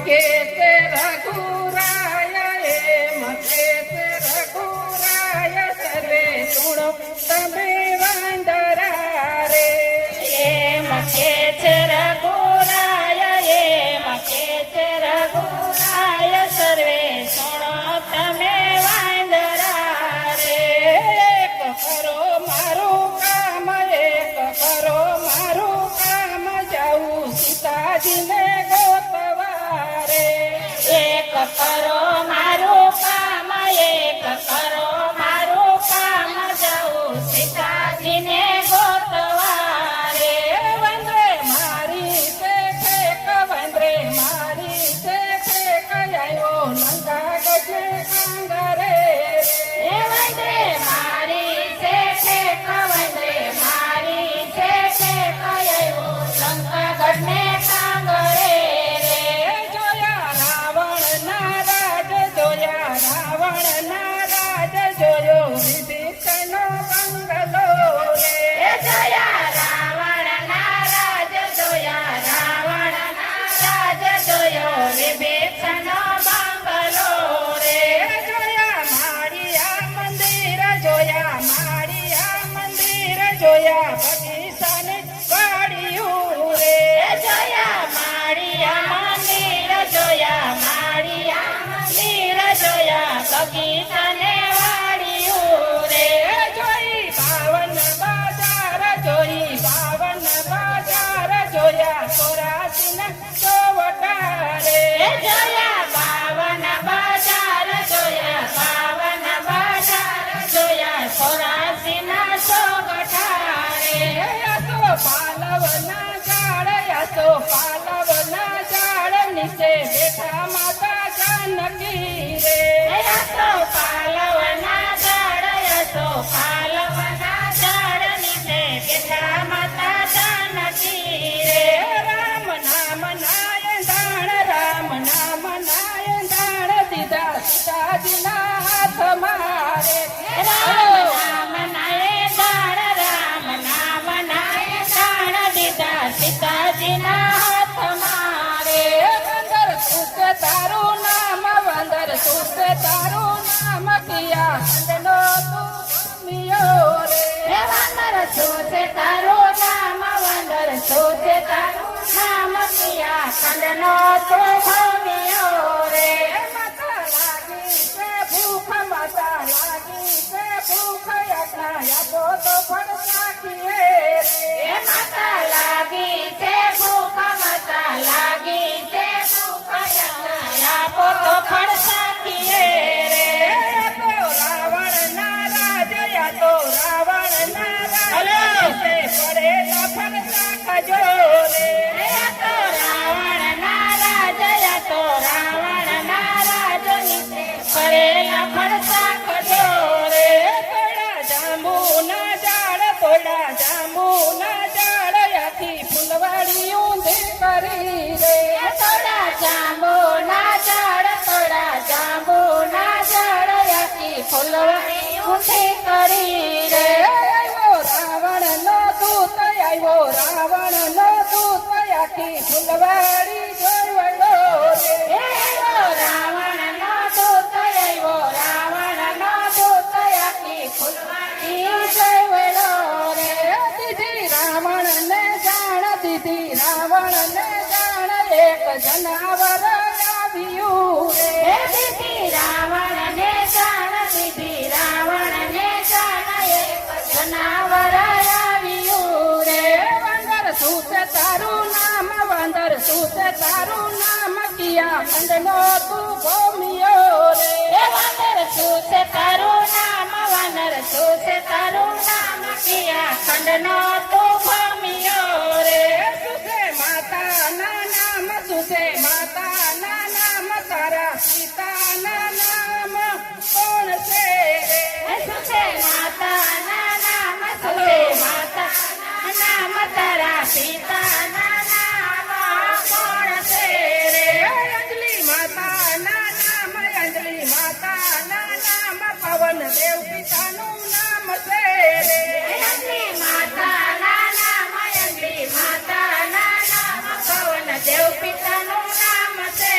કે તે રઘુરાય એમ કે તે રઘુરાય સર્વે સુણો તમે વાંદરા રે એમ કે છે રઘુરાય એમ કે છે રઘુરાય સર્વે સુણો તમે વાંદરા રે એક કરો મારું કામ એક કરો મારું કામ જાઉં સીતાજીને ગોતવા રે એક કરો મારું કામ એક કરો મારું કામ જાઉં સીતાજીને ગોતવા રે વંદરે મારી શેખે વંદરે મારી શેખે કયાયો લંકા ગજે કાંગરે એ વંદરે મારી શેખે વંદરે મારી શેખે કયો લંકા ગઢને કાંગરે રે જોયા રાવણ ના રાજ જોયો વિભીષણનો બંગલો રે એ જોયા રાવણના રાજ જોયા રાવણના રાજ જોયો વિભીષણનો બંગલો રે જોયા માળિયા મંદિર જોયા બગીચાને વાડિયું રે એ જોયા માળિયા મંદિર જોયા માળિયા મંદિર જોયા બગીચાને વાડિયું રે જોઈ બાવન બજાર જોયા ચોરાસીના ચોવટા રે એ જોયા 52 બજાર જોયા 52 બજાર જોયા 84ના સોગઠા રે પાલવના ઝાડ નીચે બેઠા માતા જાનકી રે યસો પાલવના ઝાડ નીચે બેઠા માતા જાનકી રે રામ નામ નાય દાણ દીધા સીતાજીના હાથ મારે રામ નામ નાય દાણ દીધા સીતાજીના હાથ મારે વંદર સુતે તારું નામ કિયા ખંડનો તું મિયો રે હે વંદર શું છે તારું નામ વંદર શું છે તારું નામ કિયા ખંડનો તો ભવ્યો રે માતા લાગી છે ભૂખ યાતના યાદો તો પણ સાખીએ રે એ માતા લાગી છે ભૂખ માતા લાગી છે ભૂખ આપો તો ફળ સાકીએ રે રાવણ ના રાજ પડેલા ફરતા ખજો રે તો રાવણ ના રાજ તો રાવણ ના રાજ નીચે ફરેલા ફળતા ખજો રે તોડા જાંબુ ના ઝાડ આખી ફૂલવાડી ઊંધી કરી રે થોડા જાંબુ ના ઝાડ આખી ફૂલવાડી ઊંધી કરી રે રાવણ નો દૂત આખી ફૂલવાડી જોઈ વળો રે રાવણ નો દૂત આવ્યો રાવણ નો દૂત આખી ફૂલવાડી જોઈ વળો રે દીધી રાવણ ને જાણ એક જનાવર આવ્યું રે દીધી રાવણ ને જાણ દીધી રાવણ ને જાણ એક જનાવર આવ્યું રે વંદર સુતે તારું નામ કિયા ખંડનો તું ભોમિયો રે વંદર શું છે તારું નામ વંદર શું છે તારું નામ કિયા ખંડનો તું ભમ્યો રે સુસે માતા ના નામ તારા પિતા ના નામ કોણ છે રે શું છે માતાના નામ શું છે માતાના નામ તારા પિતાના નામ કોણ છે રે અંજલિ માતા ના નામ પવન દેવ પિતાનું નામ છે રે અંજલિ માતાના નામ અંજલિ માતાના નામ પવન દેવ પિતાનું નામ છે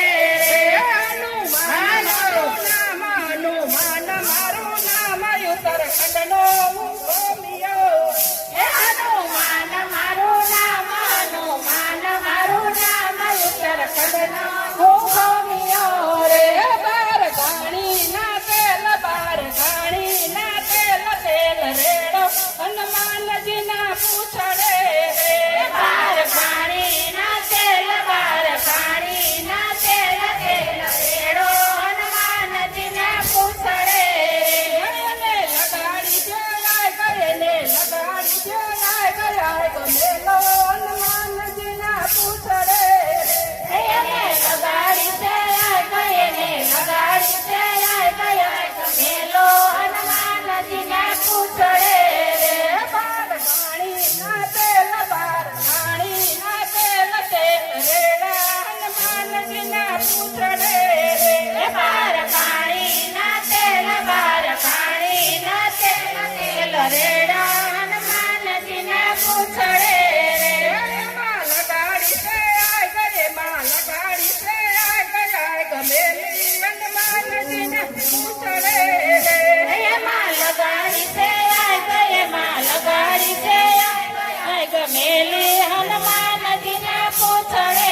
પૂછડે રે એ બાર કાળી ના તેલ બાર કાળી ના તેલ રેડા હનુમાનજીને પૂછડે રે એમાં લગાડી છે આય ગયે માં લગાડી છે આય ગયા ગમેલી હનુમાનજીને પૂછડે રે એમાં લગાડી છે આય ગયેમાં લગાડી છે આય ગમેલી હનુમાનજીને પૂછડે રે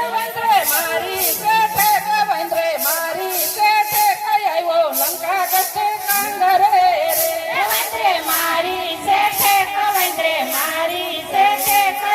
વંદ્રે મારી શેઠે કે વંદ્રે મારી શેઠે કઈ આવ્યો લંકા ગઢે કાંગરે રે વંદ્રે મારી શેઠે કવંદ્રે મારી શેઠે કય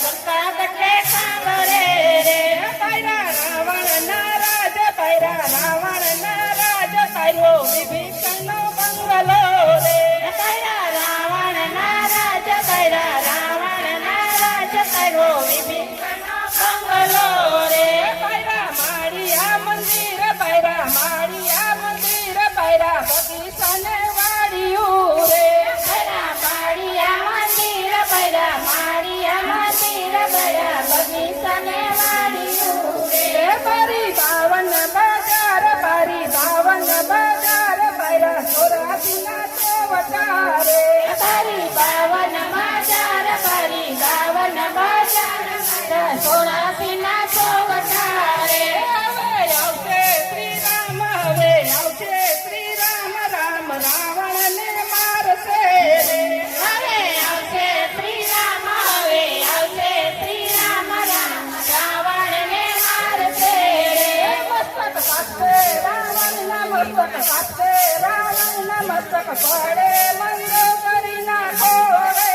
લંકા ગઢે કાંગરે રે તારા રાવણ ના રાજ તારા રાવણ ના રાજ તારો વિભીષણનો બંગલો રે તારા રાવણ ના રાજ તારા રાવણ ના રાજ તારો વિભીષણનો બંગલો રે તારા માળિયા મંદિર તારા માળિયા મંદિર તારા બગીચાને વાળ્યું રે તારા માળિયા મંદિર બૈરા માળિયા મંદિર બૈરા બગીચાને વાળ્યું રે બારી બાવન બજાર બારી બાવન બજાર તારા સોરાસીના ચોવટારે તારી બાવન બજાર તારી બાવન બજાર મારા સોળાસીના ચોવટારે હવે આવશે શ્રી રામ હવે આવશે શ્રી રામ રામ રાવણને મારશે રે હવે આવશે શ્રી રામ હવે આવશે શ્રી રામ રામ રાવણને મારશે રે મસ્તક કાપશે રાવણના મસ્તક કાપશે રાવણના મસ્તક પડે મંદો કરી નાખો રે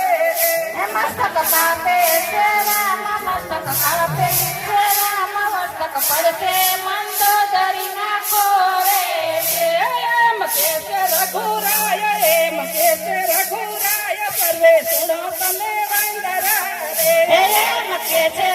મસ્તક કાપે છે રામ મસ્તક કાપે છે રામ મસ્તક પડશે મંદો ધરી નાખો રે એમ કે છે રઘુરાય એમ કે છે રઘુરાય સર્વે સુણો તમે વાંદરા રે એમ કે છે